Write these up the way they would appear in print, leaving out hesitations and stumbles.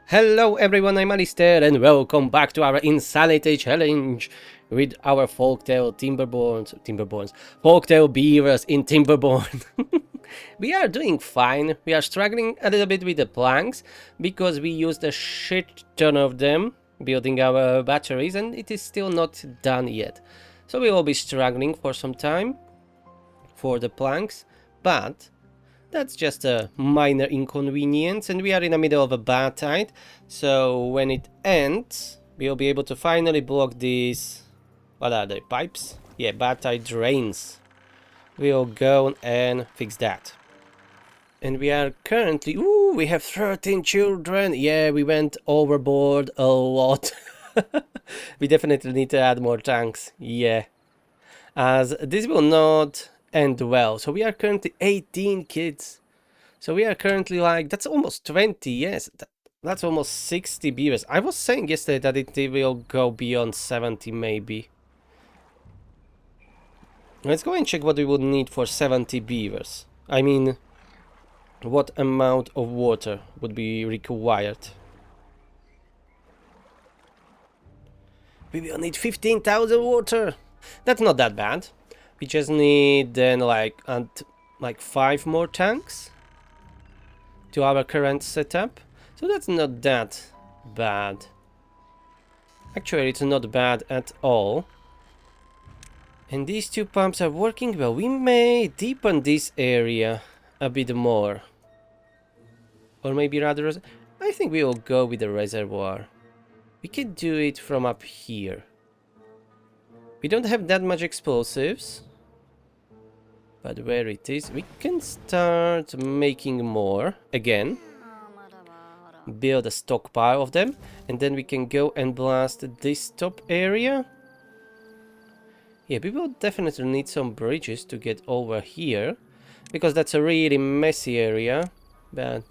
Hello everyone, I'm Alistair and welcome back to our Insanity Challenge with our folktale folktale beavers in Timberborn. We are doing fine. We are struggling a little bit with the planks because we used a shit ton of them building our batteries and it is still not done yet. So we will be struggling for some time for the planks, but that's just a minor inconvenience, and we are in the middle of a bad tide, so when it ends, we'll be able to finally block these, what are they, pipes? Yeah, bad tide drains. We'll go and fix that. And we are currently, ooh, we have 13 children. Yeah, we went overboard a lot. We definitely need to add more tanks, yeah. As this will not end well. So we are currently 18 kids. So we are currently like, that's almost 20, yes. That's almost 60 beavers. I was saying yesterday that it will go beyond 70 maybe. Let's go and check what we would need for 70 beavers. I mean, what amount of water would be required. We will need 15,000 water. That's not that bad. We just need then like 5 more tanks to our current setup. So that's not that bad. Actually, it's not bad at all. And these two pumps are working well. We may deepen this area a bit more. Or maybe rather, I think we will go with the reservoir. We can do it from up here. We don't have that much explosives. But where it is, we can start making more again. Build a stockpile of them. And then we can go and blast this top area. Yeah, we will definitely need some bridges to get over here. Because that's a really messy area. But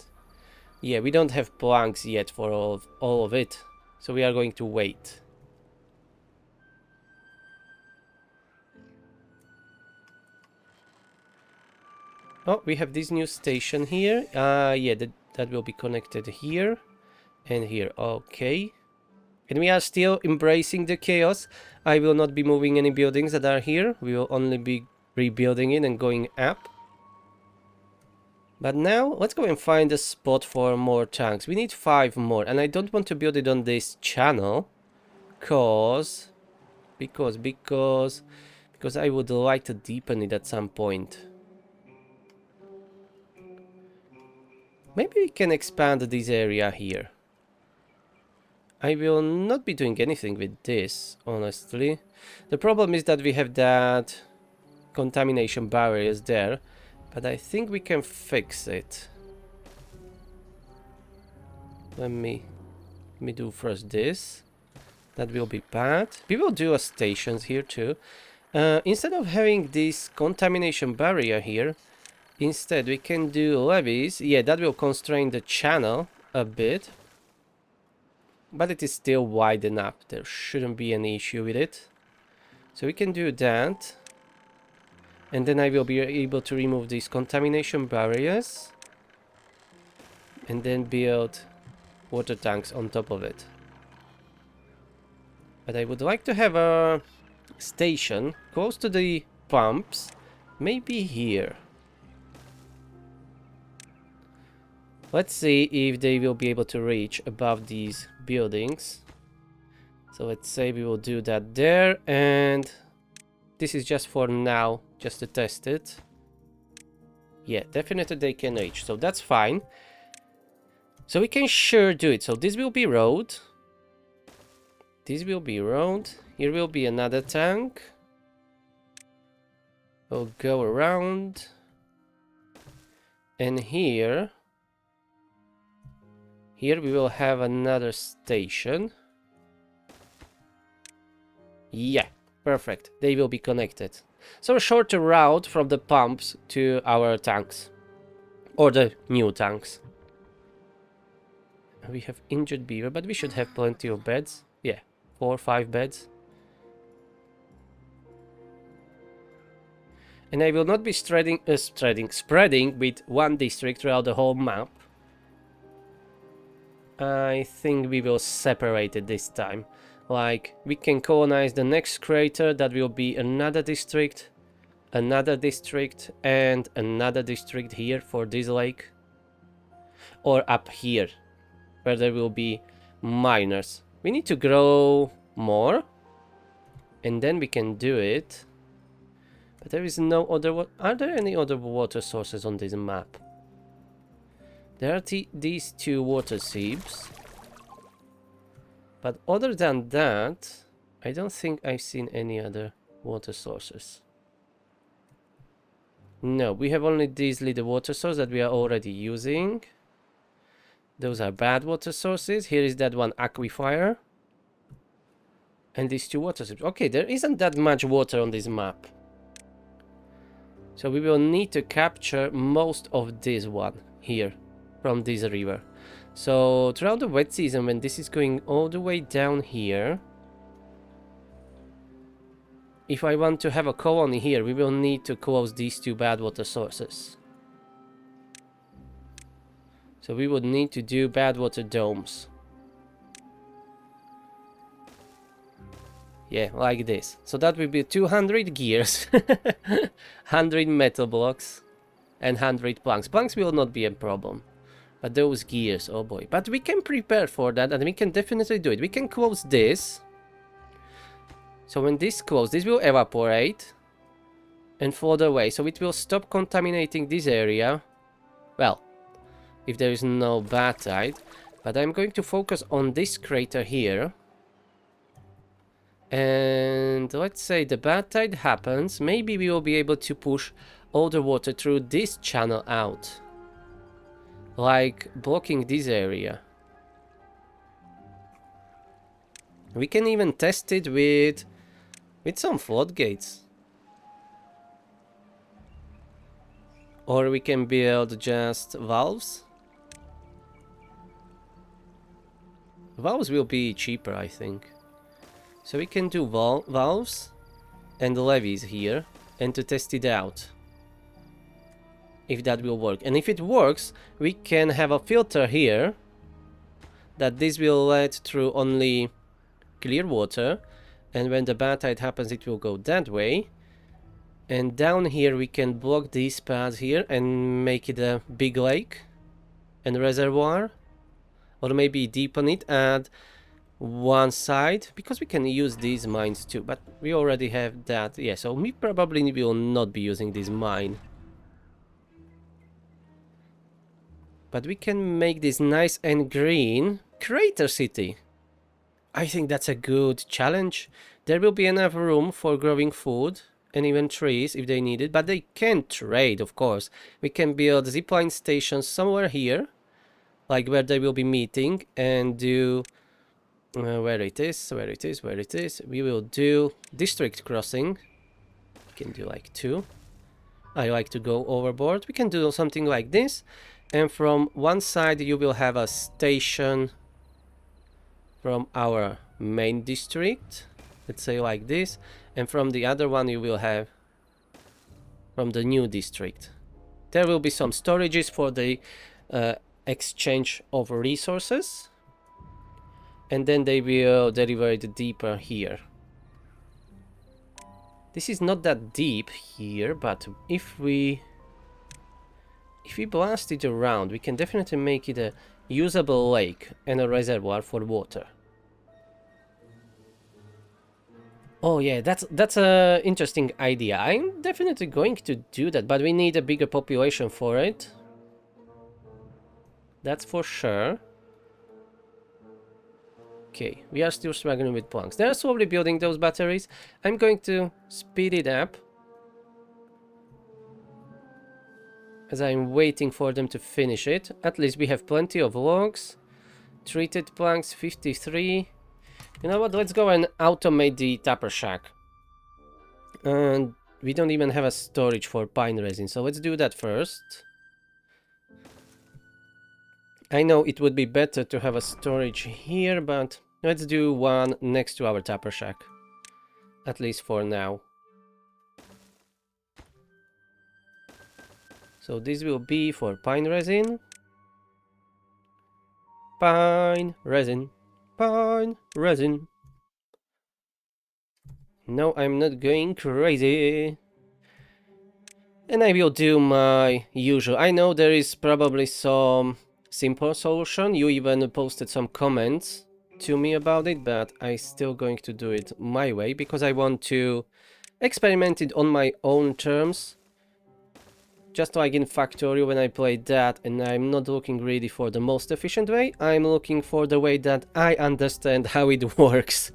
yeah, we don't have planks yet for all of it. So we are going to wait. Oh, we have this new station here. Yeah, that will be connected here and here. Okay. And we are still embracing the chaos. I will not be moving any buildings that are here. We will only be rebuilding it and going up. But now, let's go and find a spot for more tanks. We need 5 more. And I don't want to build it on this channel. Because I would like to deepen it at some point. Maybe we can expand this area here. I will not be doing anything with this, honestly. The problem is that we have that contamination barriers there, but I think we can fix it. Let me do first this. That will be bad. We will do a stations here too. Instead of having this contamination barrier here, instead we can do levees. Yeah, that will constrain the channel a bit. But it is still wide enough. There shouldn't be any issue with it. So we can do that. And then I will be able to remove these contamination barriers. And then build water tanks on top of it. But I would like to have a station close to the pumps. Maybe here. Let's see if they will be able to reach above these buildings. So let's say we will do that there, and this is just for now, just to test it. Yeah, definitely they can reach, so that's fine. So we can sure do it. So this will be road. This will be road. Here will be another tank. We'll go around. And here we will have another station. Yeah, perfect. They will be connected. So a shorter route from the pumps to our tanks. Or the new tanks. We have injured beaver, but we should have plenty of beds. Yeah, 4 or 5 beds. And I will not be spreading with one district throughout the whole map. I think we will separate it this time. Like, we can colonize the next crater, that will be another district, and another district here for this lake. Or up here, where there will be miners. We need to grow more, and then we can do it. But there is no other... Are there any other water sources on this map? There are these two water seeps. But other than that, I don't think I've seen any other water sources. No, we have only these little water sources that we are already using. Those are bad water sources. Here is that one aquifer. And these two water seeps. Okay, there isn't that much water on this map. So we will need to capture most of this one here from this river. So throughout the wet season, when this is going all the way down here, if I want to have a colony here, we will need to close these two bad water sources. So we would need to do bad water domes. Yeah, like this. So that will be 200 gears, 100 metal blocks, and 100 planks. Planks will not be a problem. But those gears, oh boy. But we can prepare for that, and we can definitely do it. We can close this. So when this closes, this will evaporate and float away. So it will stop contaminating this area. Well, if there is no Badtide. But I'm going to focus on this crater here. And let's say the Badtide happens, maybe we will be able to push all the water through this channel out. Like blocking this area. We can even test it with some floodgates. Or we can build just valves. Valves will be cheaper, I think. So we can do valves and levees here, and to test it out. If that will work. And if it works, we can have a filter here, that this will let through only clear water, and when the Badtide happens it will go that way. And down here we can block these paths here and make it a big lake and reservoir, or maybe deepen it at one side, because we can use these mines too, but we already have that. Yeah, so we probably will not be using this mine, but we can make this nice and green crater city. I think that's a good challenge. There will be enough room for growing food and even trees if they need it, but they can trade, of course. We can build zipline stations somewhere here, like where they will be meeting, and do where it is. We will do district crossing. We can do like 2. I like to go overboard. We can do something like this. And from one side you will have a station from our main district. Let's say like this. And from the other one you will have from the new district. There will be some storages for the exchange of resources. And then they will deliver it deeper here. This is not that deep here, but if we blast it around, we can definitely make it a usable lake and a reservoir for water. Oh yeah, that's a interesting idea. I'm definitely going to do that, but we need a bigger population for it. That's for sure. Okay, we are still struggling with planks. They're slowly building those batteries. I'm going to speed it up, as I'm waiting for them to finish it. At least we have plenty of logs. Treated planks, 53. You know what, let's go and automate the tapper shack. And we don't even have a storage for pine resin, so let's do that first. I know it would be better to have a storage here, but let's do one next to our tapper shack. At least for now. So this will be for pine resin. Pine resin. Pine resin. No, I'm not going crazy. And I will do my usual. I know there is probably some simple solution. You even posted some comments to me about it, but I still going to do it my way because I want to experiment it on my own terms. Just like in Factorio when I played that, and I'm not looking really for the most efficient way, I'm looking for the way that I understand how it works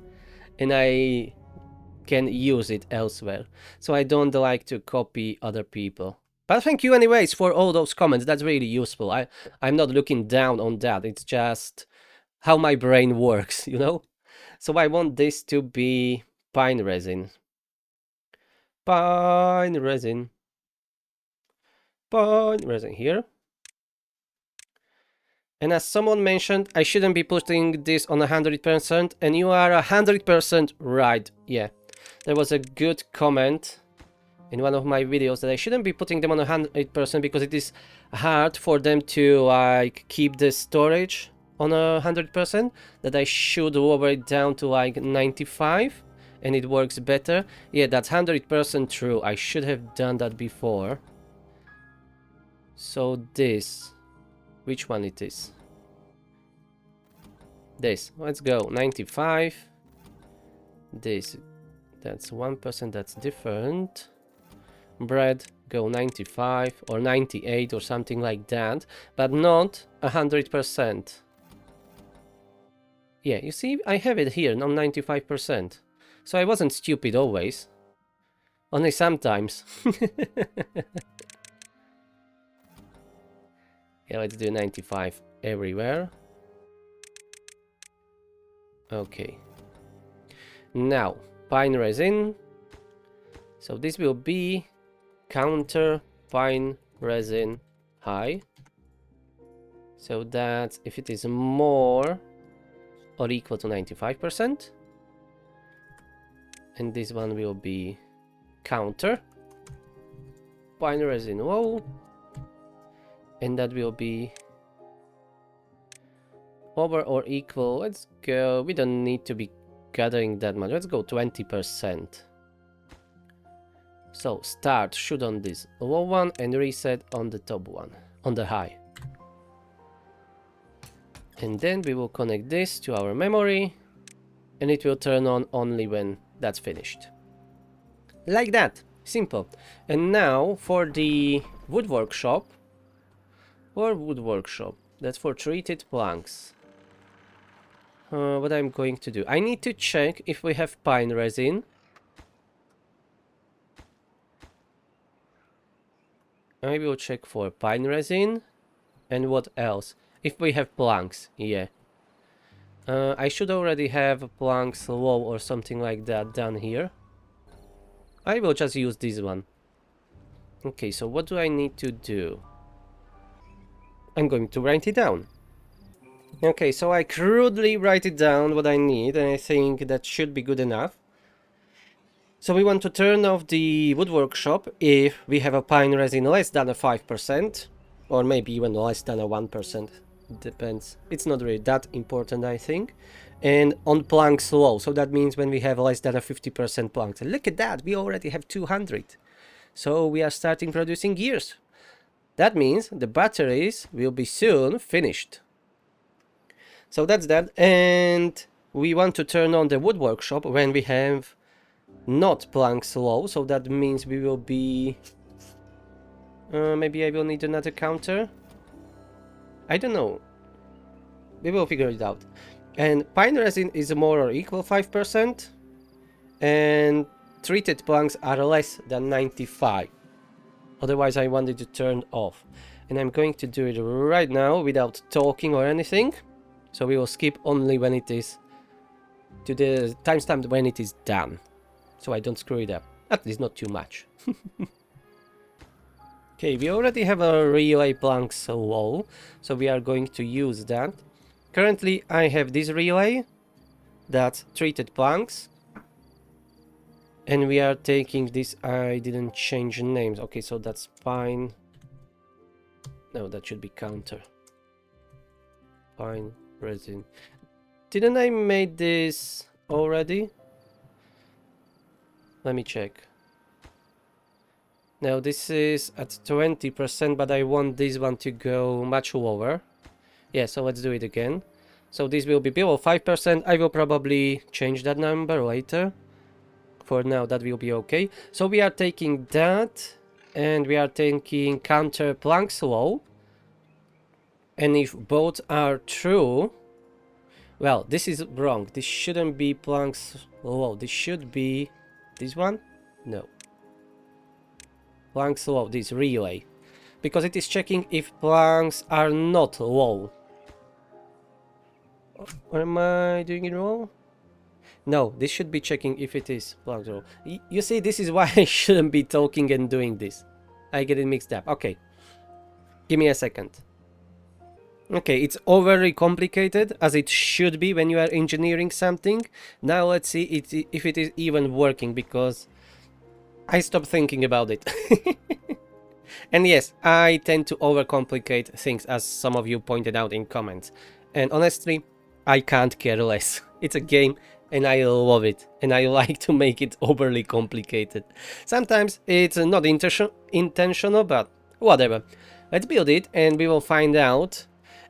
and I can use it elsewhere. So I don't like to copy other people. But thank you anyways for all those comments, that's really useful. I'm not looking down on that, it's just how my brain works, you know? So I want this to be pine resin. Pine resin. Pine resin here. And as someone mentioned, I shouldn't be putting this on 100%, and you are 100% right. Yeah, there was a good comment in one of my videos that I shouldn't be putting them on 100% because it is hard for them to like keep the storage on 100%, that I should lower it down to like 95 and it works better. Yeah, that's 100% true. I should have done that before. So this, which one it is? This, let's go 95. This, that's 1%, that's different. Bread, go 95 or 98 or something like that, but not 100%. Yeah, you see, I have it here, not 95%. So I wasn't stupid always. Only sometimes. Yeah, let's do 95 everywhere. Okay. Now, pine resin. So this will be counter pine resin high. So that if it is more or equal to 95%. And this one will be counter pine resin low. And that will be over or equal. Let's go. We don't need to be gathering that much. Let's go 20%. So start, shoot on this low one and reset on the top one, on the high. And then we will connect this to our memory and it will turn on only when that's finished. Like that, simple. And now for the wood workshop, that's for treated planks. What I'm going to do, I need to check if we have pine resin. I will check for pine resin. And what else? If we have planks, yeah. I should already have planks low or something like that down here. I will just use this one. Okay, so what do I need to do? I'm going to write it down. Okay, so I crudely write it down what I need, and I think that should be good enough. So we want to turn off the wood workshop if we have a pine resin less than a 5%, or maybe even less than a 1%. Depends. It's not really that important, I think. And on planks low, so that means when we have less than a 50% planks. And look at that, we already have 200. So we are starting producing gears. That means the batteries will be soon finished. So that's that. And we want to turn on the wood workshop when we have not planks low. So that means we will be... maybe I will need another counter. I don't know. We will figure it out. And pine resin is more or equal 5%. And treated planks are less than 95. Otherwise I wanted to turn off. And I'm going to do it right now without talking or anything. So we will skip only when it is to the timestamp when it is done. So I don't screw it up. At least not too much. Okay, we already have a relay planks low, so we are going to use that. Currently I have this relay, that's treated planks. And we are taking this, I didn't change names. Okay, so that's pine. No, that should be counter. Pine resin. Didn't I make this already? Let me check. Now this is at 20%, but I want this one to go much lower. Yeah, so let's do it again. So this will be below 5%. I will probably change that number later. For now, that will be okay. So we are taking that, and we are taking counter plank slow. And if both are true, well, this is wrong. This shouldn't be planks low. This should be this one. No, planks low. This relay, because it is checking if planks are not low. Or am I doing it wrong? No, this should be checking if it is planks low. You see, this is why I shouldn't be talking and doing this. I get it mixed up. Okay, give me a second. Okay, it's overly complicated, as it should be when you are engineering something. Now let's see if it is even working, because I stopped thinking about it. And yes, I tend to overcomplicate things, as some of you pointed out in comments. And honestly, I can't care less. It's a game, and I love it. And I like to make it overly complicated. Sometimes it's not intentional, but whatever. Let's build it, and we will find out.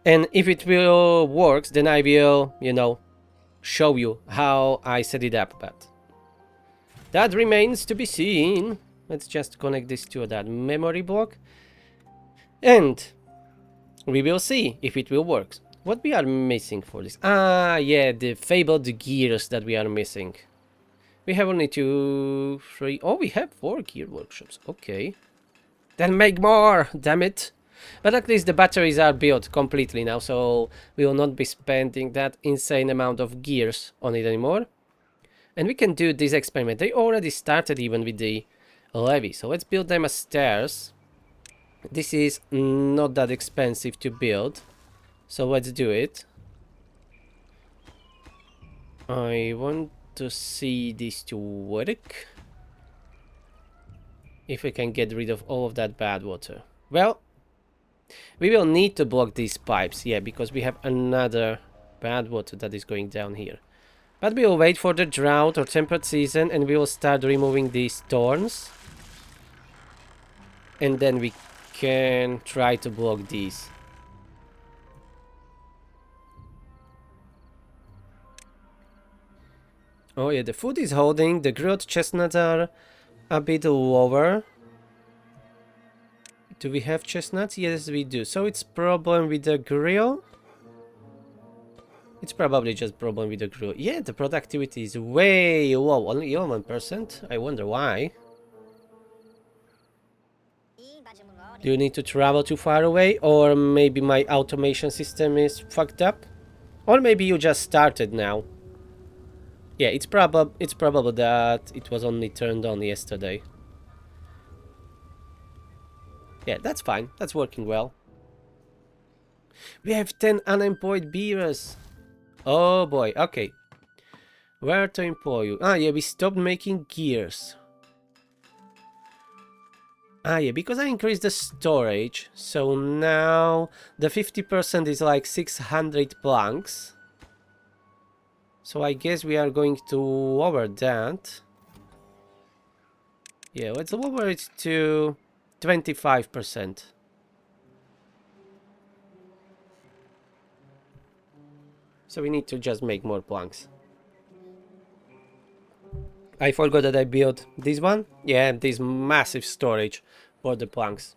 And if it will works, then I will, you know, show you how I set it up. But that remains to be seen. Let's just connect this to that memory block, and we will see if it will work. What we are missing for this? Ah, yeah, the fabled gears that we are missing. We have only 2, 3. Oh, we have 4 gear workshops. Okay, then make more. Damn it! But at least the batteries are built completely now, so we will not be spending that insane amount of gears on it anymore. And we can do this experiment. They already started even with the levee, so let's build them as stairs. This is not that expensive to build, so let's do it. I want to see this to work. If we can get rid of all of that bad water. Well, we will need to block these pipes, yeah, because we have another bad water that is going down here. But we will wait for the drought or temperate season, and we will start removing these thorns. And then we can try to block these. Oh yeah, the food is holding. The grilled chestnuts are a bit lower. Do we have chestnuts? Yes, we do. So it's problem with the grill? It's probably just problem with the grill. Yeah, the productivity is way low. Only 11%. I wonder why. Do you need to travel too far away? Or maybe my automation system is fucked up? Or maybe you just started now. Yeah, it's probable that it was only turned on yesterday. Yeah, that's fine. That's working well. We have 10 unemployed beavers. Oh boy, okay. Where to employ you? Ah, yeah, we stopped making gears. Ah, yeah, because I increased the storage. So now the 50% is like 600 planks. So I guess we are going to lower that. Yeah, let's lower it to 25%. So we need to just make more planks. I forgot that I built this one. Yeah, this massive storage for the planks.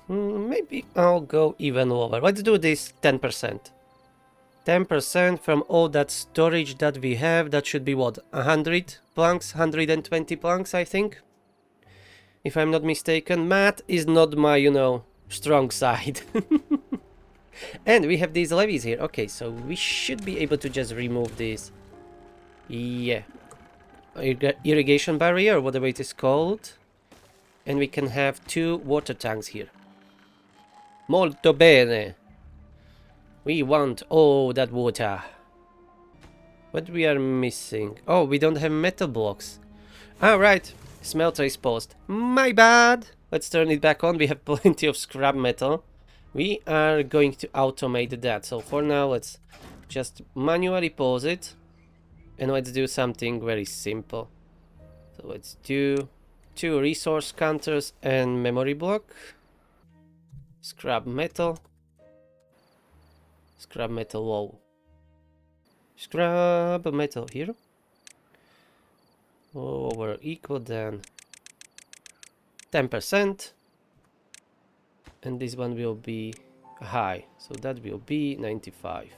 Maybe I'll go even lower. Let's do this 10%. 10% from all that storage that we have. That should be what? 100 planks? 120 planks, I think. If I'm not mistaken. Math is not my, you know, strong side. And we have these levees here. Okay, so we should be able to just remove this. Yeah. Irrigation barrier, or whatever it is called. And we can have 2 water tanks here. Molto bene. We want all that water. What we are missing? Oh, we don't have metal blocks. Alright, smelter is paused. My bad. Let's turn it back on. We have plenty of scrap metal. We are going to automate that. So for now, let's just manually pause it. And let's do something very simple. So let's do 2 resource counters and memory block. Scrap metal. Scrap metal wall. Scrap metal here. Over equal then 10%. And this one will be high. So that will be 95.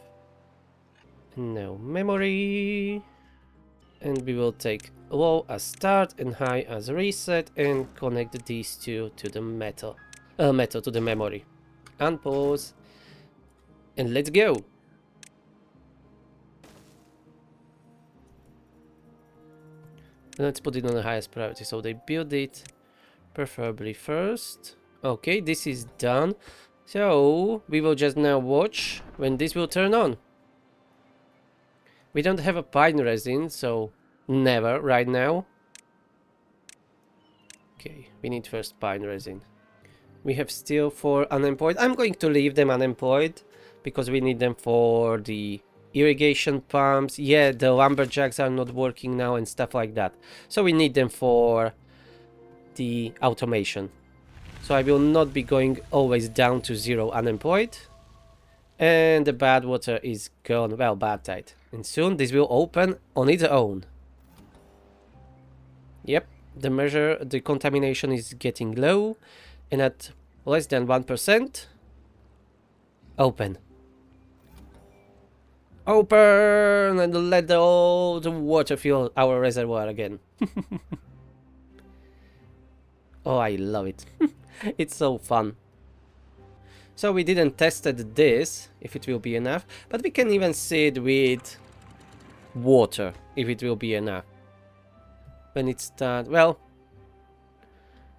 Now memory. And we will take low as start and high as reset and connect these two to the metal to the memory. Unpause and let's go. Let's put it on the highest priority. So they build it preferably first. Okay, this is done. So we will just now watch when this will turn on. We don't have a pine resin, so never right now. Okay, we need first pine resin. We have steel for unemployed. I'm going to leave them unemployed because we need them for the irrigation pumps. Yeah, the lumberjacks are not working now and stuff like that. So we need them for the automation. So I will not be going always down to 0 unemployed. And the bad water is gone. Well, Badtide. And soon this will open on its own. Yep, the contamination is getting low. And at less than 1%, open. Open and let all the water fill our reservoir again. Oh, I love it. It's so fun. So we didn't tested this, if it will be enough, but we can even see it with water, if it will be enough. When it starts, well,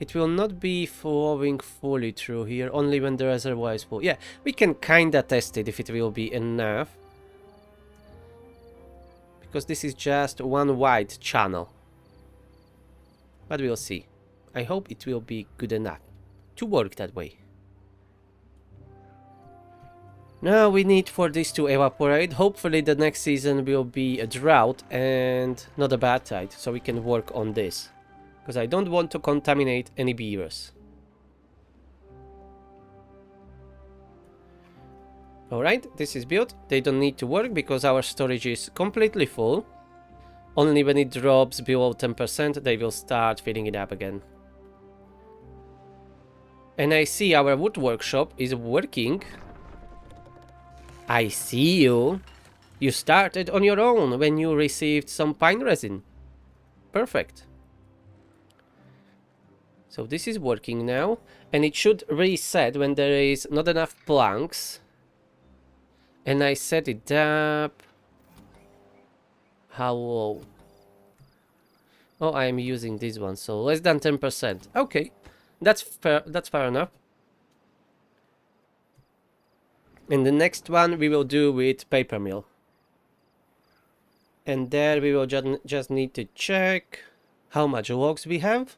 it will not be flowing fully through here, only when the reservoir is full. Yeah, we can kinda test it if it will be enough. Because this is just one wide channel. But we'll see. I hope it will be good enough to work that way. Now we need for this to evaporate. Hopefully the next season will be a drought and not a bad tide, so we can work on this. Because I don't want to contaminate any beavers. Alright, this is built. They don't need to work because our storage is completely full. Only when it drops below 10%, they will start filling it up again. And I see our wood workshop is working. I see you. You started on your own when you received some pine resin. Perfect. So this is working now. And it should reset when there is not enough planks. And I set it up. How low? Oh, I am using this one, so less than 10%. Okay, that's fair. That's fair enough. And the next one we will do with paper mill. And there we will just need to check how much logs we have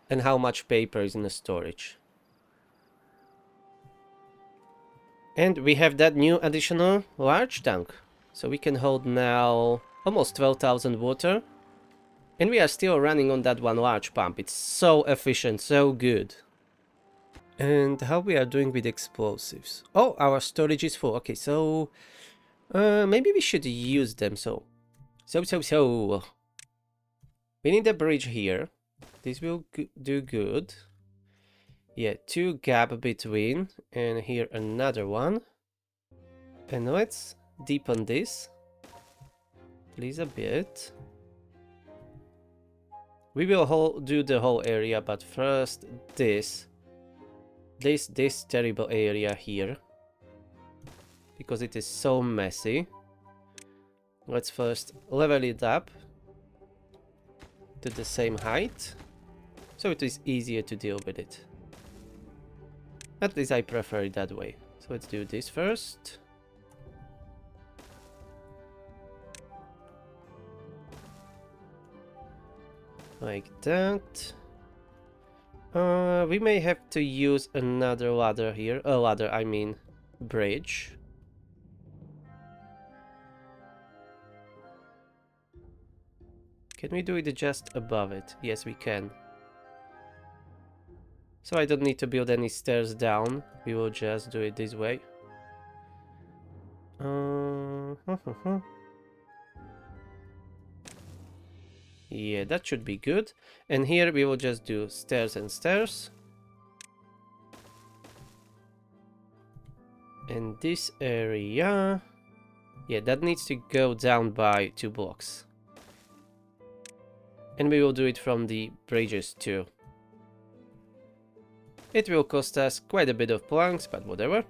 and how much paper is in the storage. And we have that new additional large tank. So we can hold now almost 12,000 water. And we are still running on that one large pump. It's so efficient, so good. And how we are doing with explosives? Oh, our storage is full. Okay, so maybe we should use them. So we need a bridge here. This will do good. Yeah, 2 gap between, and here another one. And let's deepen this, please, a bit. We will do the whole area, but first this terrible area here, because it is so messy. Let's first level it up to the same height, so it is easier to deal with it. At least I prefer it that way. So let's do this first. Like that. We may have to use another ladder here. A ladder, I mean, bridge. Can we do it just above it? Yes, we can. So I don't need to build any stairs down. We will just do it this way. Yeah, that should be good. And here we will just do stairs and stairs. And this area... yeah, that needs to go down by 2 blocks. And we will do it from the bridges too. It will cost us quite a bit of planks, but whatever.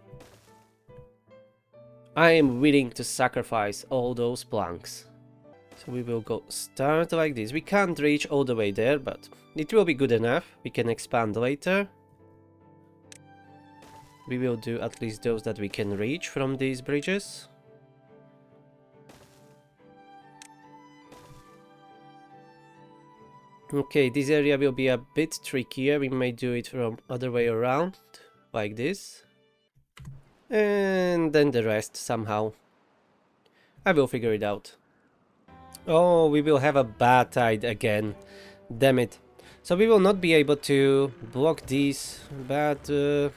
I am willing to sacrifice all those planks. So we will go start like this. We can't reach all the way there, but it will be good enough. We can expand later. We will do at least those that we can reach from these bridges. Okay, this area will be a bit trickier. We may do it from other way around, like this. And then the rest somehow. I will figure it out. Oh, we will have a Badtide again. Damn it. So we will not be able to block these Badtide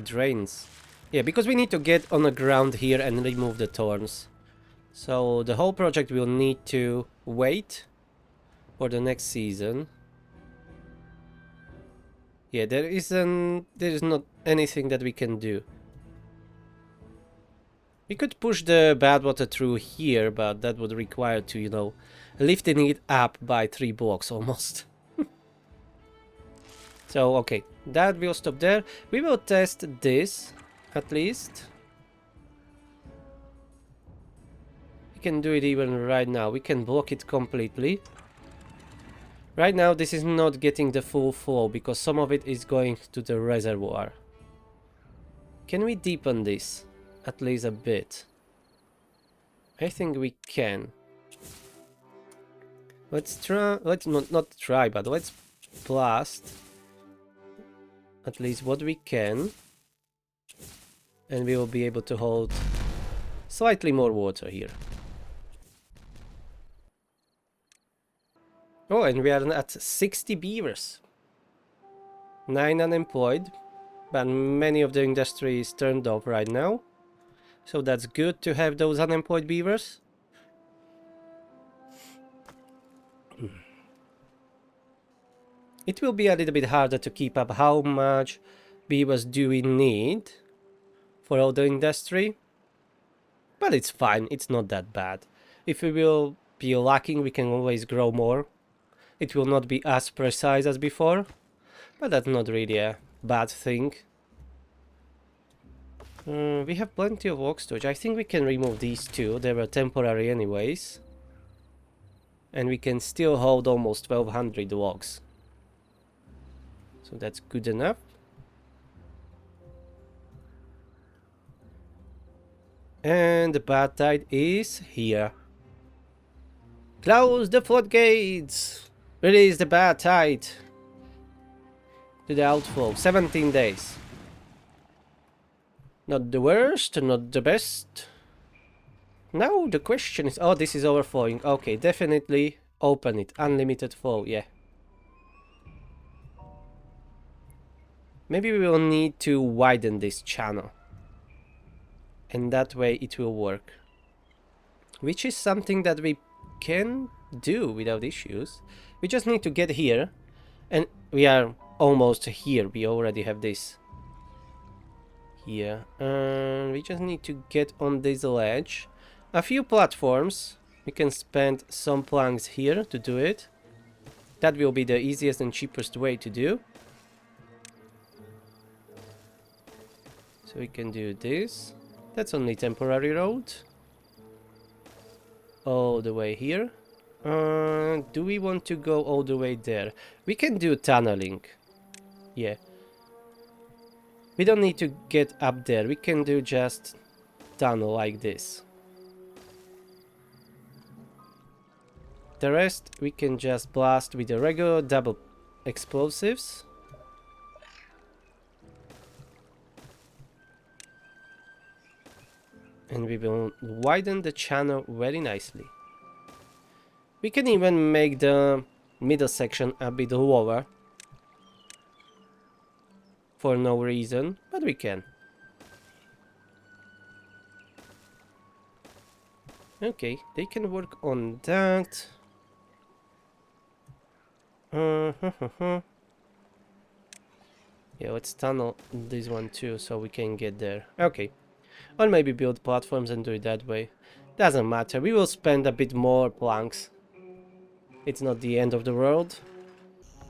drains. Yeah, because we need to get on the ground here and remove the thorns. So the whole project will need to wait for the next season. Yeah, there is not anything that we can do. We could push the bad water through here, but that would require to, you know, lifting it up by 3 blocks almost. So, okay, that will stop there. We will test this, at least. We can do it even right now. We can block it completely. Right now, this is not getting the full flow, because some of it is going to the reservoir. Can we deepen this? At least a bit. I think we can. Let's try, let's not try, but let's blast at least what we can. And we will be able to hold slightly more water here. Oh, and we are at 60 beavers. 9 unemployed, but many of the industry is turned off right now. So that's good to have those unemployed beavers. It will be a little bit harder to keep up. How much beavers do we need for all the industry? But it's fine, it's not that bad. If we will be lacking, we can always grow more. It will not be as precise as before, but that's not really a bad thing. We have plenty of log storage. I think we can remove these two. They were temporary anyways. And we can still hold almost 1200 logs. So that's good enough. And the Badtide is here. Close the floodgates! Release the Badtide to the outflow. 17 days. Not the worst, not the best. Now the question is... oh, this is overflowing. Okay, definitely open it. Unlimited flow, yeah. Maybe we will need to widen this channel. And that way it will work. Which is something that we can do without issues. We just need to get here. And we are almost here. We already have this. Here. We just need to get on this ledge. A few platforms. We can spend some planks here to do it. That will be the easiest and cheapest way to do. So we can do this. That's only temporary road. All the way here. Do we want to go all the way there? We can do tunneling. Yeah. We don't need to get up there. We can do just tunnel like this. The rest we can just blast with the regular double explosives. And we will widen the channel very nicely. We can even make the middle section a bit lower. For no reason, but we can. Okay, they can work on that. Yeah, let's tunnel this one too, so we can get there. Okay. Or maybe build platforms and do it that way. Doesn't matter, we will spend a bit more planks. It's not the end of the world.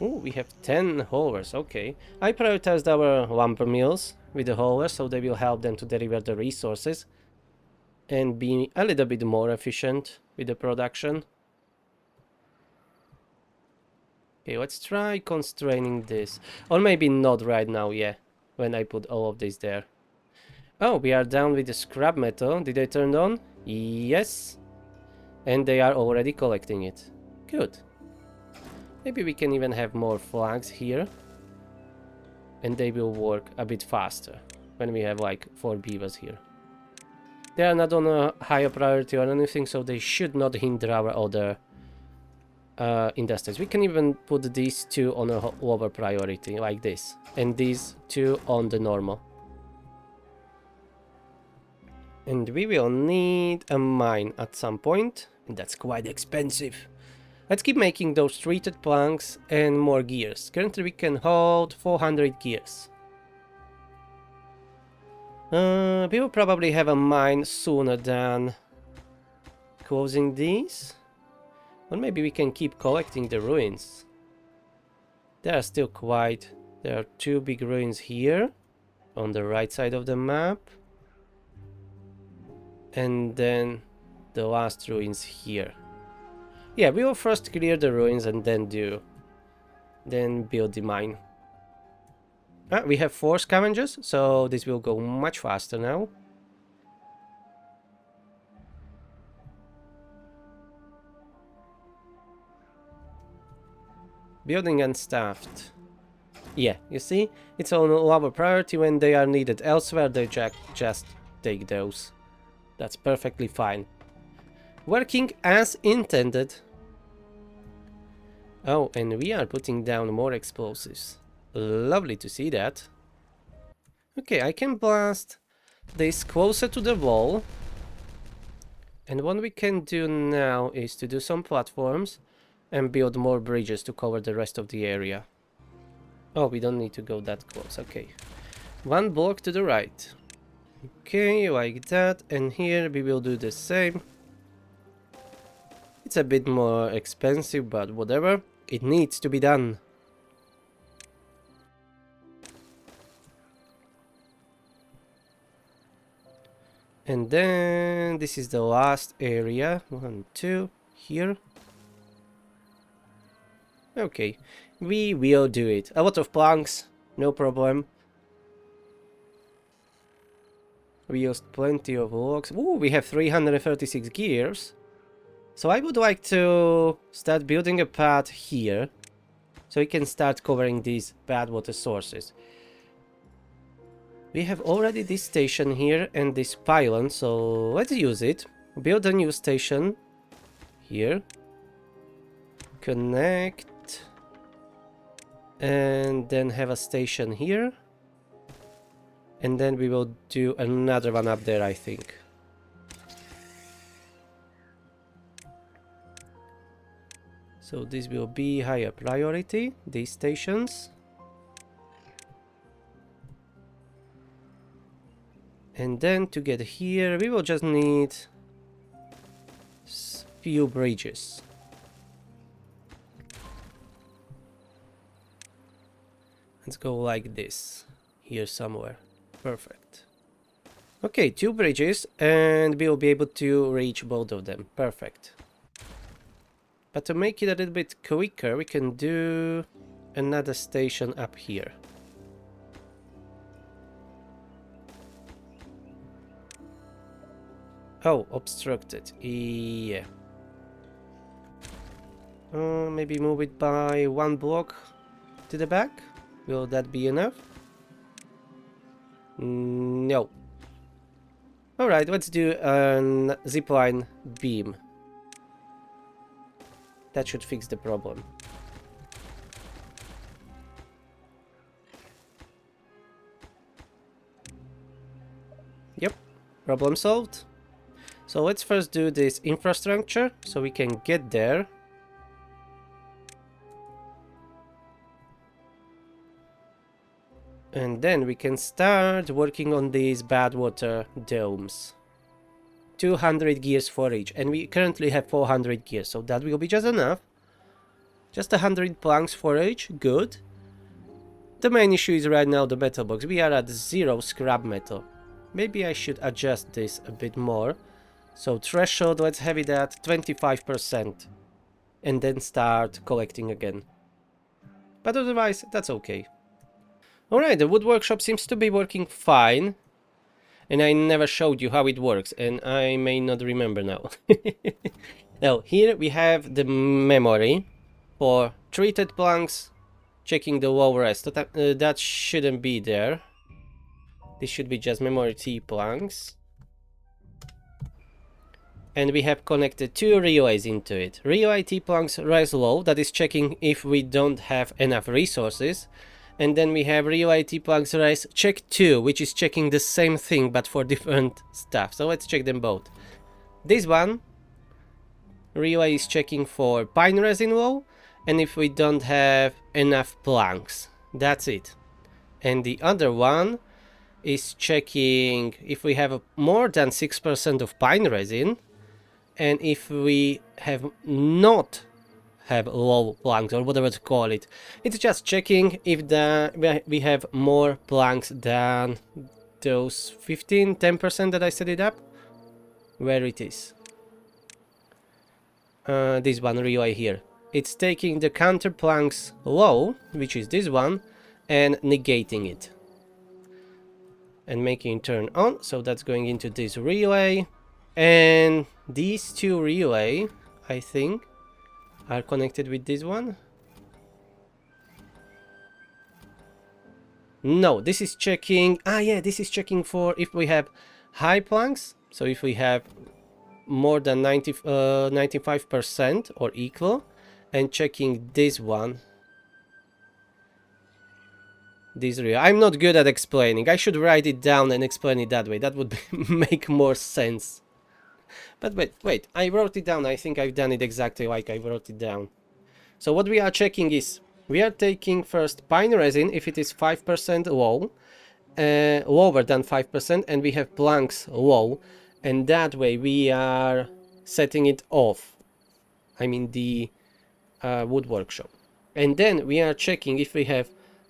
Oh, we have 10 haulers, okay. I prioritized our lumber mills with the haulers, so they will help them to deliver the resources and be a little bit more efficient with the production. Okay, let's try constraining this. Or maybe not right now, yeah, when I put all of this there. Oh, we are down with the scrap metal. Did they turn on? Yes. And they are already collecting it. Good. Maybe we can even have more flags here. And they will work a bit faster when we have like 4 beavers here. They are not on a higher priority or anything, so they should not hinder our other industries. We can even put these 2 on a lower priority, like this. And these 2 on the normal. And we will need a mine at some point, and that's quite expensive. Let's keep making those treated planks and more gears. Currently we can hold 400 gears. We will probably have a mine sooner than closing these. Or maybe we can keep collecting the ruins. There are still quite... There are 2 big ruins here on the right side of the map. And then the last ruins here. Yeah, we will first clear the ruins and then build the mine. We have 4 scavengers, so this will go much faster now. Building and staffed. Yeah, you see, it's on a lower priority when they are needed elsewhere. They just take those. That's perfectly fine. Working as intended. Oh, and we are putting down more explosives. Lovely to see that. Okay, I can blast this closer to the wall. And what we can do now is to do some platforms and build more bridges to cover the rest of the area. Oh, we don't need to go that close. Okay. 1 block to the right. Okay, like that. And here we will do the same. It's a bit more expensive, but whatever. It needs to be done. And then this is the last area. 1, 2, here. Okay, we will do it. A lot of planks, no problem. We used plenty of logs. Ooh, we have 336 gears. So I would like to start building a path here. So we can start covering these bad water sources. We have already this station here and this pylon, so let's use it. Build a new station here. Connect. And then have a station here. And then we will do another one up there, I think. So this will be higher priority, these stations. And then to get here, we will just need few bridges. Let's go like this, here somewhere. Perfect. Okay, 2 bridges, and we will be able to reach both of them. Perfect. But to make it a little bit quicker, we can do another station up here. Oh, obstructed. Yeah. Maybe move it by 1 block to the back. Will that be enough? No. Alright, let's do a zipline beam. That should fix the problem. Yep, problem solved. So let's first do this infrastructure so we can get there. And then we can start working on these bad water domes. 200 gears for each, and we currently have 400 gears, so that will be just enough. Just 100 planks for each, good. The main issue is right now the metal box. We are at 0 scrap metal. Maybe I should adjust this a bit more. So threshold, let's have it at 25%. And then start collecting again. But otherwise, that's okay. Alright, the wood workshop seems to be working fine. And I never showed you how it works, and I may not remember now. Now, here we have the memory for treated planks, checking the low rest. That shouldn't be there. This should be just memory T planks. And we have connected 2 relays into it. Relay T planks res low, that is checking if we don't have enough resources. And then we have relay T planks res check 2, which is checking the same thing but for different stuff. So let's check them both. This one, relay is checking for pine resin low, and if we don't have enough planks. That's it. And the other one is checking if we have more than 6% of pine resin, and if we have not have low planks, or whatever to call it. It's just checking if we have more planks than those 10% that I set it up. Where it is. This one relay here. It's taking the counter planks low, which is this one, and negating it. And making it turn on, so that's going into this relay. And these 2 relay, I think, are connected with this one. No, this is checking. Yeah, this is checking for if we have high planks. So if we have more than 95% or equal, and checking this one. This relay. I'm not good at explaining. I should write it down and explain it that way. That would make more sense. But wait, I wrote it down. I think I've done it exactly like I wrote it down. So what we are checking is, we are taking first pine resin if it is 5% low, lower than 5%, and we have planks low, and that way we are setting it off. I mean the wood workshop. And then we are checking if we have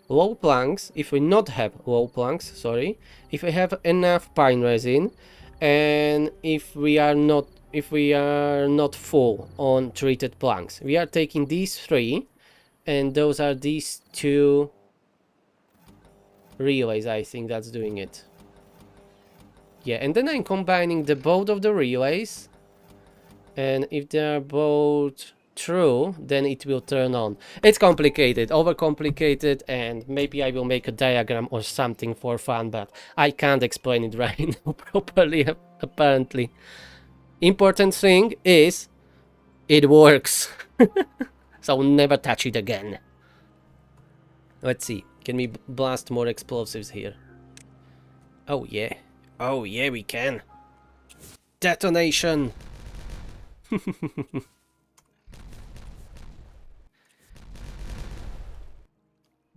low planks, if we not have low planks, sorry, if we have enough pine resin, and if we are not full on treated planks. We are taking these 3, and those are these 2 relays. I think that's doing it. Yeah, and then I'm combining the both of the relays, and if they are both true, then it will turn on. It's complicated, overcomplicated, and maybe I will make a diagram or something for fun, but I can't explain it right now properly, apparently. Important thing is, it works. So never touch it again. Let's see, can we blast more explosives here? Oh yeah, we can. Detonation!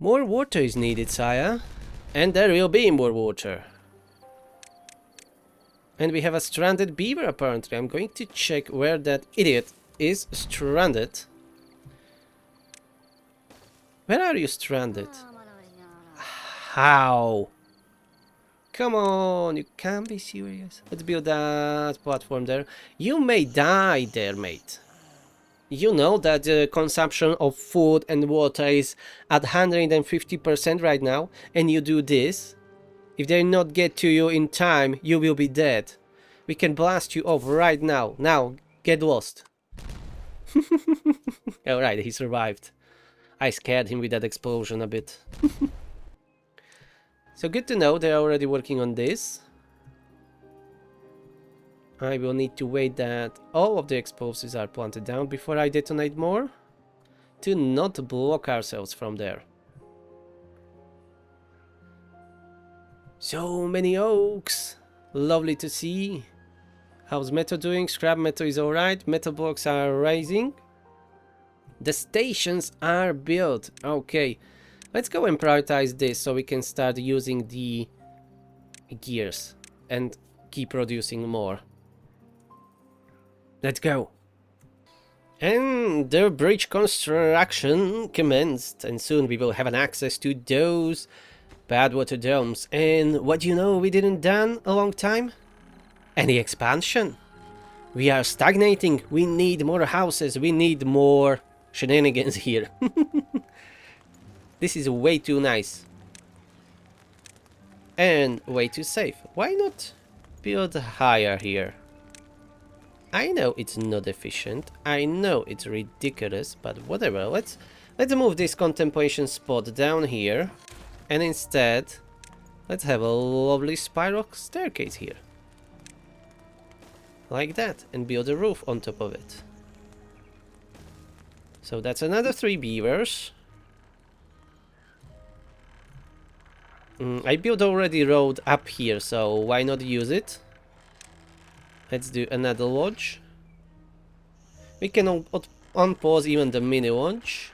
More water is needed, sire. And there will be more water. And we have a stranded beaver, apparently. I'm going to check where that idiot is stranded. Where are you stranded? How? Come on, you can't be serious. Let's build that platform there. You may die there, mate. You know that the consumption of food and water is at 150% right now, and you do this. If they not get to you in time, you will be dead. We can blast you off right now. Now, get lost. Alright, he survived. I scared him with that explosion a bit. So good to know they're already working on this. I will need to wait that all of the explosives are planted down before I detonate more, to not block ourselves from there. So many oaks! Lovely to see. How's metal doing? Scrap metal is alright. Metal blocks are rising. The stations are built. Okay, let's go and prioritize this so we can start using the gears and keep producing more. Let's go. And the bridge construction commenced, and soon we will have an access to those bad water domes. And what do you know we didn't done a long time? Any expansion. We are stagnating. We need more houses. We need more shenanigans here. This is way too nice. And way too safe. Why not build higher here? I know it's not efficient. I know it's ridiculous, but whatever. Let's move this contemplation spot down here. And instead, let's have a lovely spiral staircase here. Like that. And build a roof on top of it. So that's another 3 beavers. I built already road up here, so why not use it? Let's do another lodge. We can unpause even the mini lodge.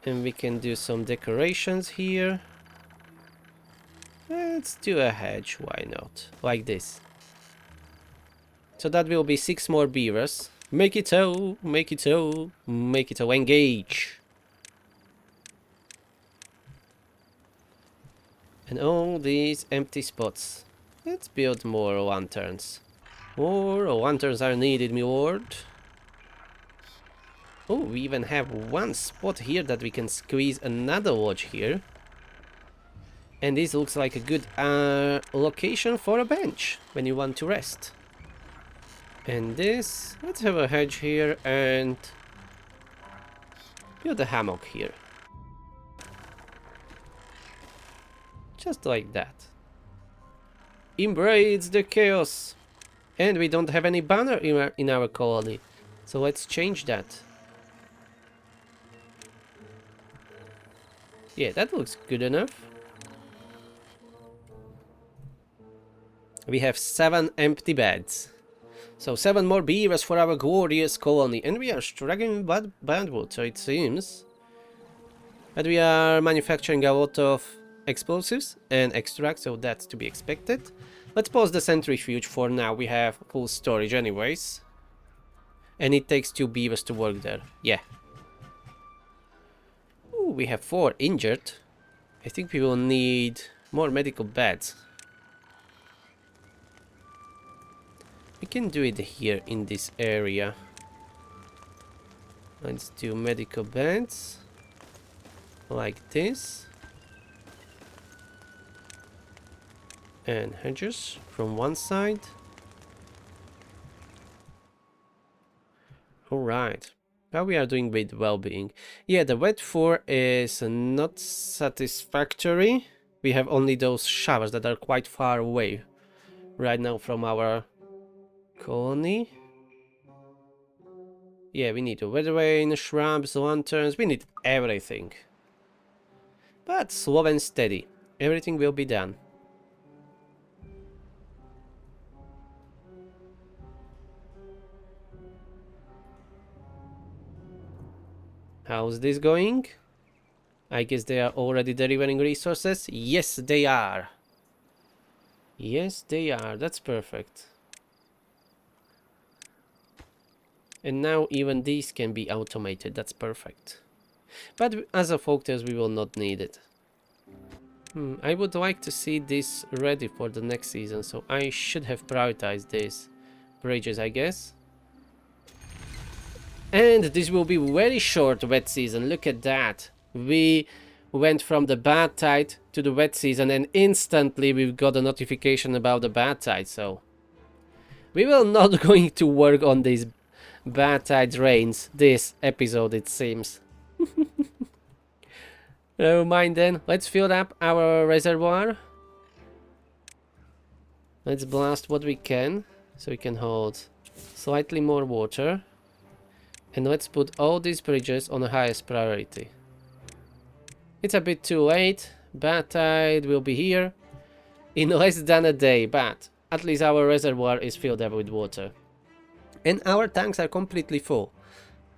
And we can do some decorations here. Let's do a hedge, why not? Like this. So that will be 6 more beavers. Make it so, make it so, make it so, engage. And all these empty spots. Let's build more lanterns. More lanterns are needed, my lord. Oh, we even have one spot here that we can squeeze another lodge here. And this looks like a good location for a bench when you want to rest. And this, let's have a hedge here and build a hammock here. Just like that. Embrace the chaos. And we don't have any banner in our colony. So let's change that. Yeah, that looks good enough. We have 7 empty beds. So 7 more beavers for our glorious colony. And we are struggling with bad water, it seems. But we are manufacturing a lot of explosives and extracts, so that's to be expected. Let's pause the centrifuge for now. We have full storage anyways. And it takes 2 beavers to work there. Yeah. Ooh, we have 4 injured. I think we will need more medical beds. We can do it here in this area. Let's do medical beds. Like this. And hedges from one side. Alright. How we are doing with well-being? Yeah, the wet floor is not satisfactory. We have only those showers that are quite far away right now from our colony. Yeah, we need a weather vane, shrubs, lanterns, we need everything. But slow and steady. Everything will be done. How's this going? I guess they are already delivering resources. Yes, they are. Yes, they are. That's perfect. And now even these can be automated. That's perfect. But as a focus, we will not need it. I would like to see this ready for the next season, so I should have prioritized these bridges, I guess. And this will be very short wet season. Look at that. We went from the Badtide to the wet season and instantly we've got a notification about the Badtide, so we will not going to work on these Badtide rains this episode, it seems. Never mind then, let's fill up our reservoir. Let's blast what we can, so we can hold slightly more water. And let's put all these bridges on the highest priority. It's a bit too late. Badtide will be here in less than a day, but at least our reservoir is filled up with water. And our tanks are completely full,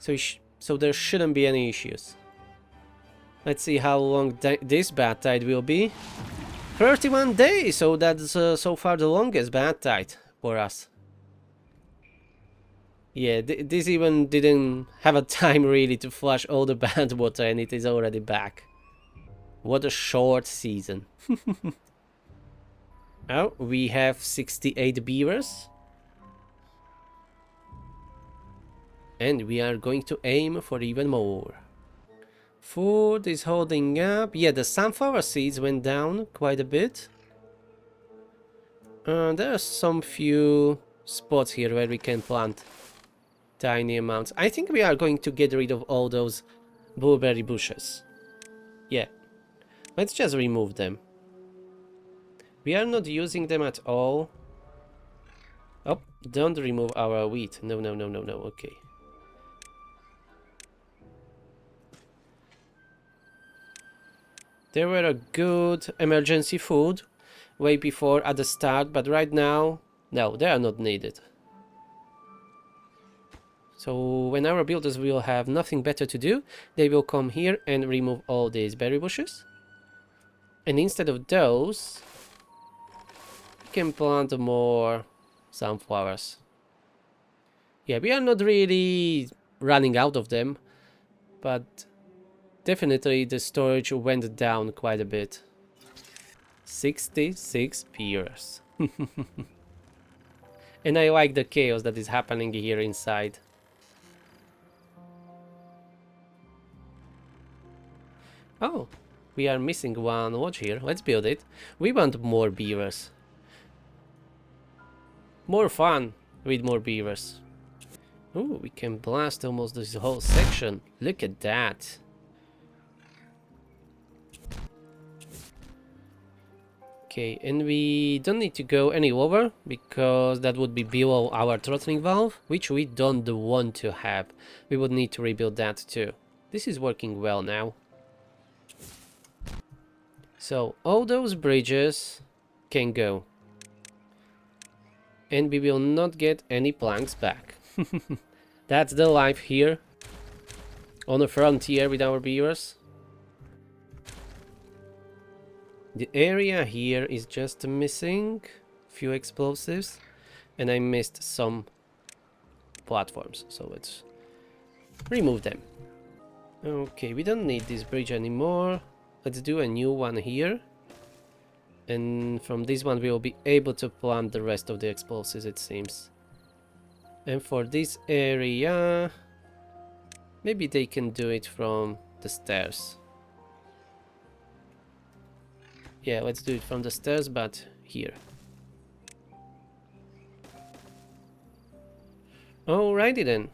so there shouldn't be any issues. Let's see how long this Badtide will be. 31 days, so that's so far the longest Badtide for us. Yeah, this even didn't have a time really to flush all the bad water and it is already back. What a short season. Oh, we have 68 beavers. And we are going to aim for even more. Food is holding up. Yeah, the sunflower seeds went down quite a bit. There are some few spots here where we can plant tiny amounts. I think we are going to get rid of all those blueberry bushes. Yeah, let's just remove them. We are not using them at all. Oh, don't remove our wheat. No, okay. They were a good emergency food way before at the start, but right now, no, they are not needed. So when our builders will have nothing better to do, they will come here and remove all these berry bushes. And instead of those, we can plant more sunflowers. Yeah, we are not really running out of them, but definitely the storage went down quite a bit. 66 peers. And I like the chaos that is happening here inside. Oh, we are missing one lodge here. Let's build it. We want more beavers. More fun with more beavers. Ooh, we can blast almost this whole section. Look at that. Okay, and we don't need to go any lower because that would be below our throttling valve, which we don't want to have. We would need to rebuild that too. This is working well now. So all those bridges can go. And we will not get any planks back. That's the life here on the frontier with our beavers. The area here is just missing a few explosives, and I missed some platforms, so let's remove them. Okay, we don't need this bridge anymore. Let's do a new one here, and from this one we will be able to plant the rest of the explosives, it seems. And for this area, maybe they can do it from the stairs. Yeah, let's do it from the stairs, but here. Alrighty then.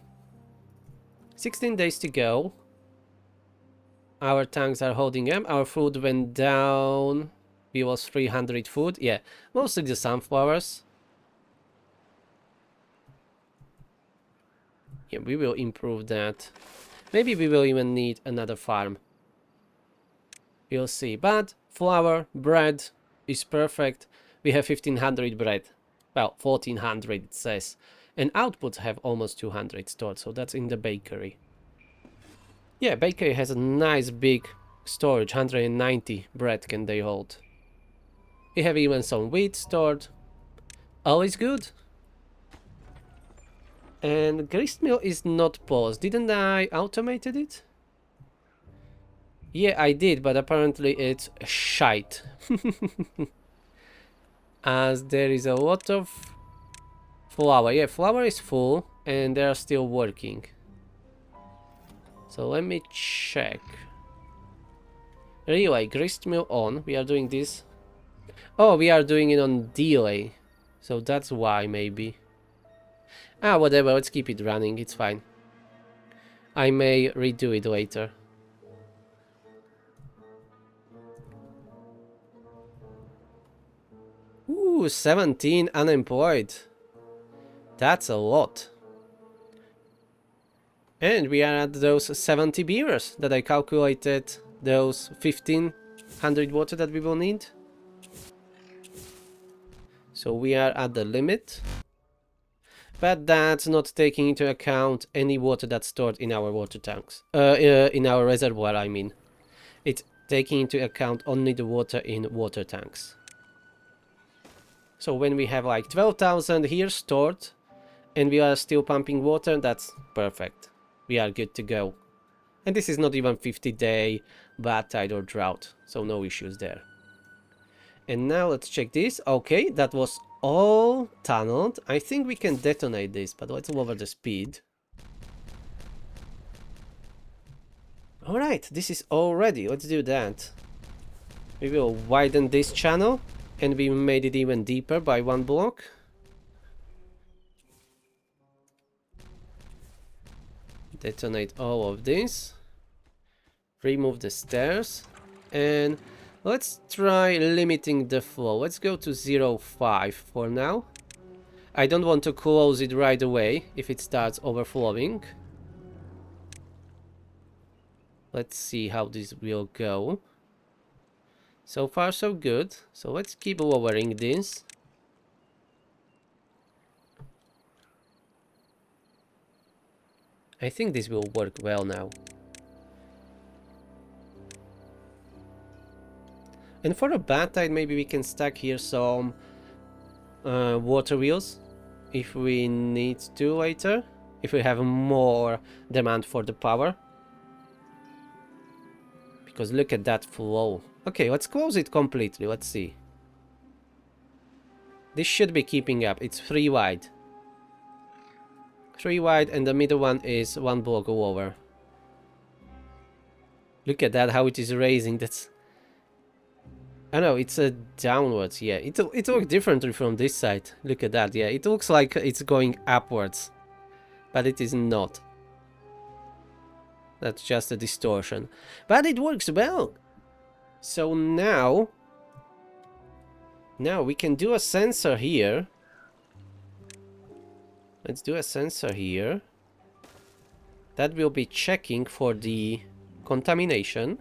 16 days to go. Our tanks are holding up. Our food went down. We lost 300 food. Yeah, mostly the sunflowers. Yeah, we will improve that. Maybe we will even need another farm. We'll see. But flour, bread is perfect. We have 1500 bread. Well, 1400 it says. And outputs have almost 200 stored, so that's in the bakery. Yeah, bakery has a nice big storage, 190 bread can they hold. We have even some wheat stored. Always good. And grist mill is not paused. Didn't I automated it? Yeah, I did, but apparently it's shite. As there is a lot of flour. Yeah, flour is full and they are still working. So let me check. Relay, grist mill on. We are doing this. Oh, we are doing it on delay. So that's why, maybe. Ah, whatever, let's keep it running, it's fine. I may redo it later. Ooh, Ooh, 17 unemployed. That's a lot. And we are at those 70 beavers that I calculated, those 1500 water that we will need. So we are at the limit. But that's not taking into account any water that's stored in our water tanks. In our reservoir, I mean. It's taking into account only the water in water tanks. So when we have like 12,000 here stored, and we are still pumping water, that's perfect. We are good to go. And this is not even 50-day bad tide or drought, so no issues there. And now let's check this. Okay, that was all tunneled. I think we can detonate this, but let's lower the speed. Alright, this is all ready. Let's do that. We will widen this channel, and we made it even deeper by 1 block. Detonate all of this. Remove the stairs. And let's try limiting the flow. Let's go to 0.5 for now. I don't want to close it right away if it starts overflowing. Let's see how this will go. So far so good. So let's keep lowering this. I think this will work well now. And for a bad tide, maybe we can stack here some water wheels if we need to later, if we have more demand for the power. Because look at that flow. Okay, let's close it completely. Let's see. This should be keeping up. It's 3 wide. 3 wide, and the middle one is 1 block lower. Look at that, how it is raising. That's... I know, it's a downwards, yeah. It looks differently from this side. Look at that, yeah. It looks like it's going upwards. But it is not. That's just a distortion. But it works well. So now we can do a sensor here. Let's do a sensor here. That will be checking for the contamination.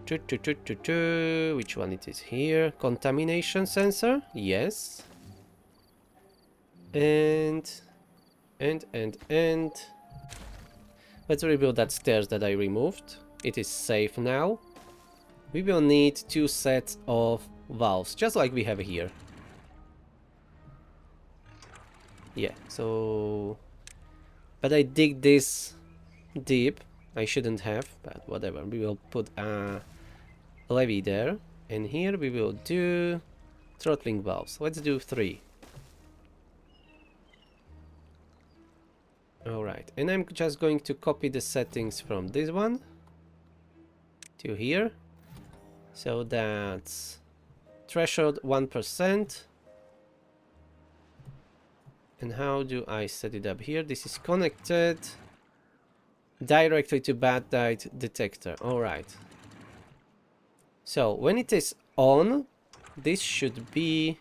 Which one it is here? Contamination sensor? Yes. And let's rebuild that stairs that I removed. It is safe now. We will need 2 sets of valves, just like we have here. Yeah, so... But I dig this deep. I shouldn't have, but whatever. We will put a levee there. And here we will do throttling valves. Let's do 3. Alright, and I'm just going to copy the settings from this one to here. So that's threshold 1%. And how do I set it up here? This is connected directly to Badtide detector. Alright. So when it is on, this should be...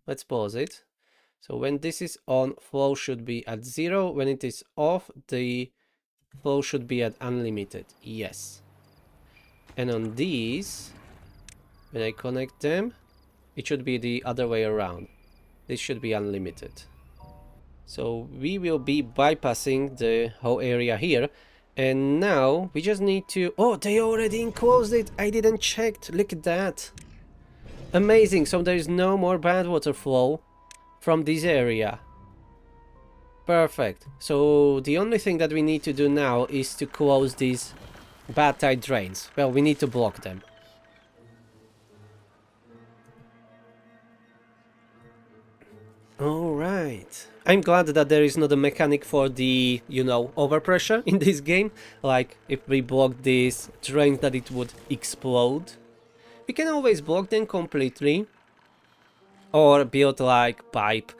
Let's pause it. So when this is on, flow should be at 0. When it is off, the flow should be at unlimited. Yes. And on these, when I connect them, it should be the other way around. This should be unlimited. So we will be bypassing the whole area here. And now we just need to... Oh, they already enclosed it. I didn't check. Look at that. Amazing. So there is no more bad water flow from this area. Perfect. So the only thing that we need to do now is to close these bad tide drains. Well, we need to block them. Alright. I'm glad that there is not a mechanic for the, you know, overpressure in this game. Like, if we block these drains that it would explode. We can always block them completely. Or build like pipe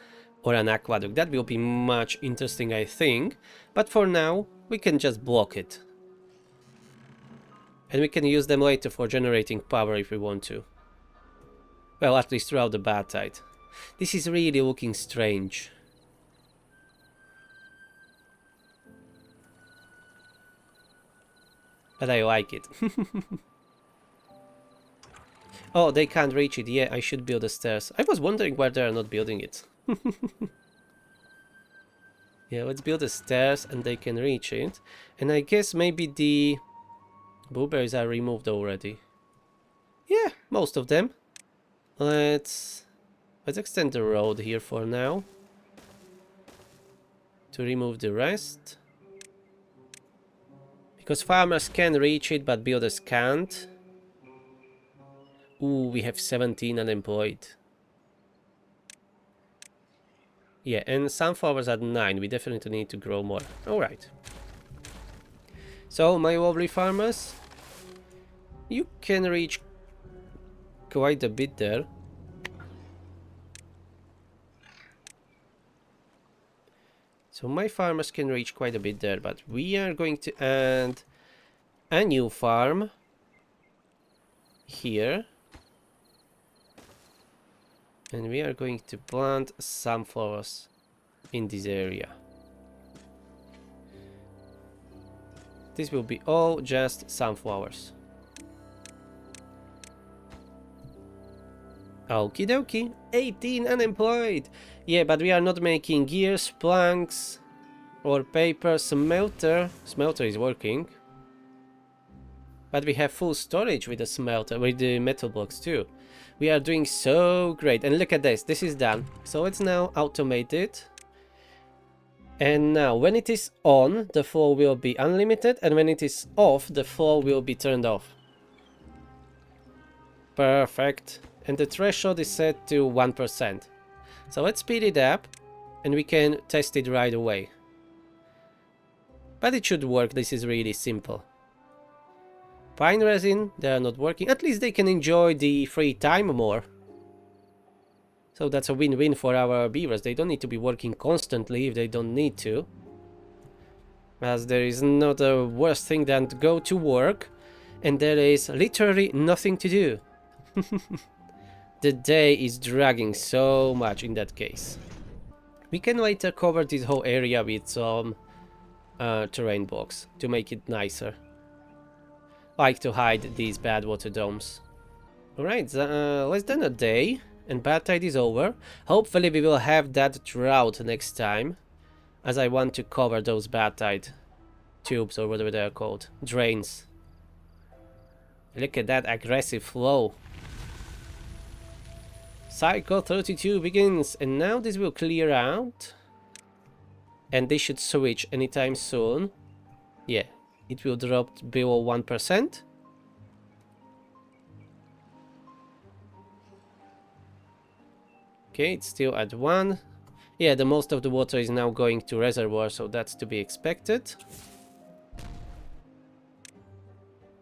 or an aqueduct. That will be much interesting, I think. But for now, we can just block it. And we can use them later for generating power if we want to. Well, at least throughout the Badtide. This is really looking strange. But I like it. Oh, they can't reach it. Yeah, I should build the stairs. I was wondering why they are not building it. Yeah, let's build the stairs and they can reach it. And I guess maybe the blueberries are removed already. Yeah, most of them. Let's extend the road here for now. To remove the rest. Because farmers can reach it, but builders can't. Ooh, we have 17 unemployed. Yeah, and sunflowers at 9. We definitely need to grow more. Alright. So, my lovely farmers, you can reach quite a bit there. So my farmers can reach quite a bit there, but we are going to add a new farm here. And we are going to plant sunflowers in this area. This will be all just sunflowers. Okie dokie, 18 unemployed. Yeah, but we are not making gears, planks, or paper. Smelter is working. But we have full storage with the smelter, with the metal blocks too. We are doing so great. And look at this, this is done. So it's now automated. And now when it is on, the flow will be unlimited. And when it is off, the flow will be turned off. Perfect. And the threshold is set to 1%. So let's speed it up. And we can test it right away. But it should work, this is really simple. Pine resin, they are not working. At least they can enjoy the free time more. So that's a win-win for our beavers. They don't need to be working constantly if they don't need to. As there is not a worse thing than to go to work and there is literally nothing to do. The day is dragging so much in that case. We can later cover this whole area with some terrain blocks to make it nicer. Like to hide these bad water domes. Alright, less than a day and Badtide is over. Hopefully we will have that drought next time, as I want to cover those Badtide tubes or whatever they are called. Drains. Look at that aggressive flow. Cycle 32 begins, and now this will clear out. And they should switch anytime soon. Yeah. It will drop below 1%. Okay, it's still at 1. Yeah, the most of the water is now going to reservoir, so that's to be expected.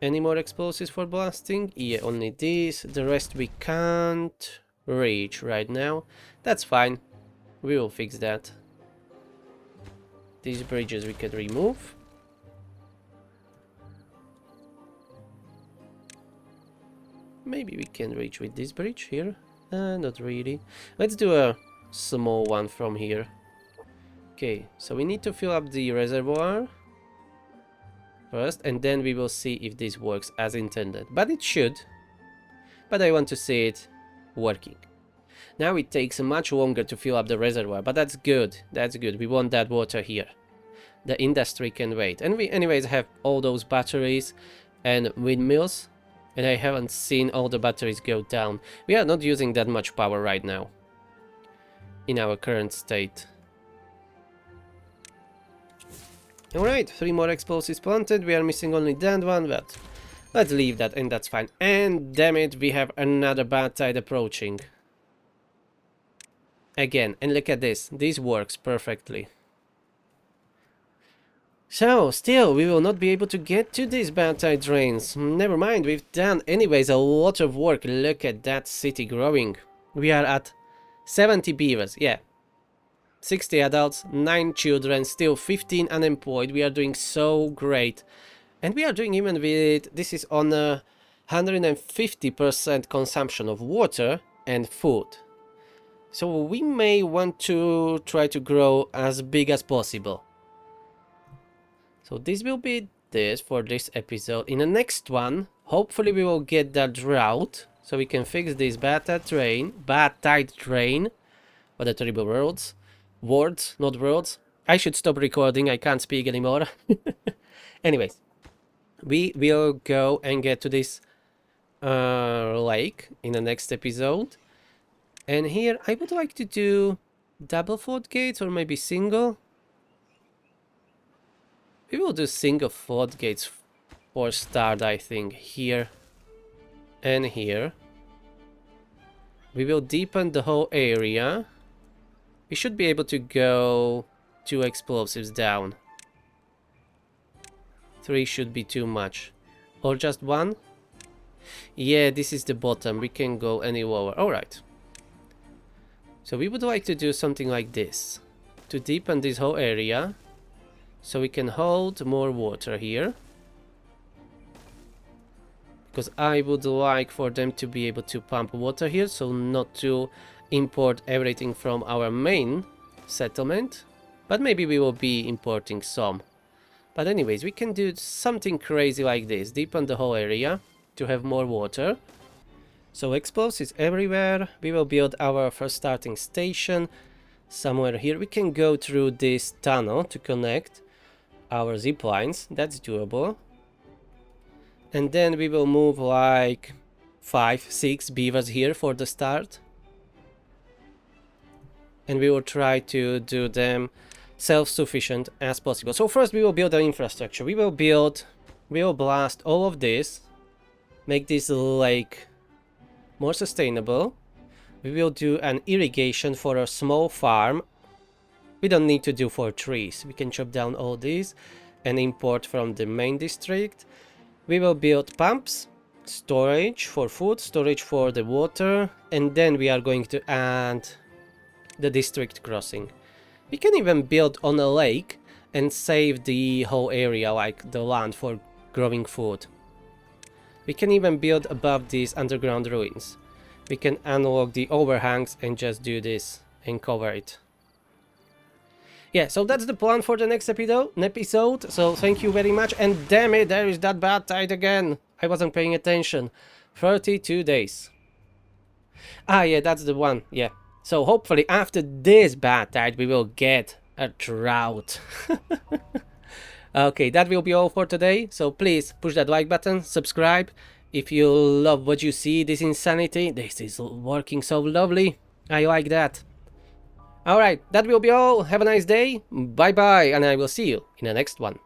Any more explosives for blasting? Yeah, only these. The rest we can't reach right now. That's fine. We will fix that. These bridges we can remove. Maybe we can reach with this bridge here. Not really. Let's do a small one from here. Okay, so we need to fill up the reservoir first, and then we will see if this works as intended. But it should. But I want to see it working. Now it takes much longer to fill up the reservoir, but that's good. That's good. We want that water here. The industry can wait. And we anyways have all those batteries and windmills. And I haven't seen all the batteries go down. We are not using that much power right now. In our current state. Alright, 3 more explosives planted. We are missing only that one, but let's leave that and that's fine. And damn it, we have another Badtide approaching. Again, and look at this. This works perfectly. So, still, we will not be able to get to these Badtide drains. Never mind, we've done anyways a lot of work. Look at that city growing. We are at 70 beavers, yeah. 60 adults, 9 children, still 15 unemployed. We are doing so great. And we are doing even with, this is on a 150% consumption of water and food. So we may want to try to grow as big as possible. So this will be this for this episode. In the next one, hopefully we will get that drought, so we can fix this Badtide train. What a terrible words, not words. I should stop recording, I can't speak anymore. Anyways, we will go and get to this lake in the next episode. And here I would like to do double floodgates or maybe single. We will do single floodgates for start, I think. Here and here. We will deepen the whole area. We should be able to go 2 explosives down. 3 should be too much. Or just 1? Yeah, this is the bottom. We can go any lower. Alright. So we would like to do something like this. To deepen this whole area. So we can hold more water here. Because I would like for them to be able to pump water here. So not to import everything from our main settlement. But maybe we will be importing some. But anyways, we can do something crazy like this. Deepen the whole area to have more water. So explosives everywhere. We will build our first starting station somewhere here. We can go through this tunnel to connect our zip lines. That's doable. And then we will move like 5, 6 beavers here for the start. And we will try to do them self-sufficient as possible. So first we will build the infrastructure. We will blast all of this. Make this lake more sustainable. We will do an irrigation for a small farm. We don't need to do for trees. We can chop down all these and import from the main district. We will build pumps, storage for food, storage for the water, and then we are going to add the district crossing. We can even build on a lake and save the whole area, like the land, for growing food. We can even build above these underground ruins. We can unlock the overhangs and just do this and cover it. Yeah, so that's the plan for the next episode. So thank you very much. And damn it, there is that Badtide again. I wasn't paying attention. 32 days. Ah, yeah, that's the one. Yeah. So hopefully after this Badtide we will get a drought. Okay, that will be all for today. So please push that like button, subscribe. If you love what you see, this insanity, this is working so lovely. I like that. Alright, that will be all. Have a nice day. Bye bye, and I will see you in the next one.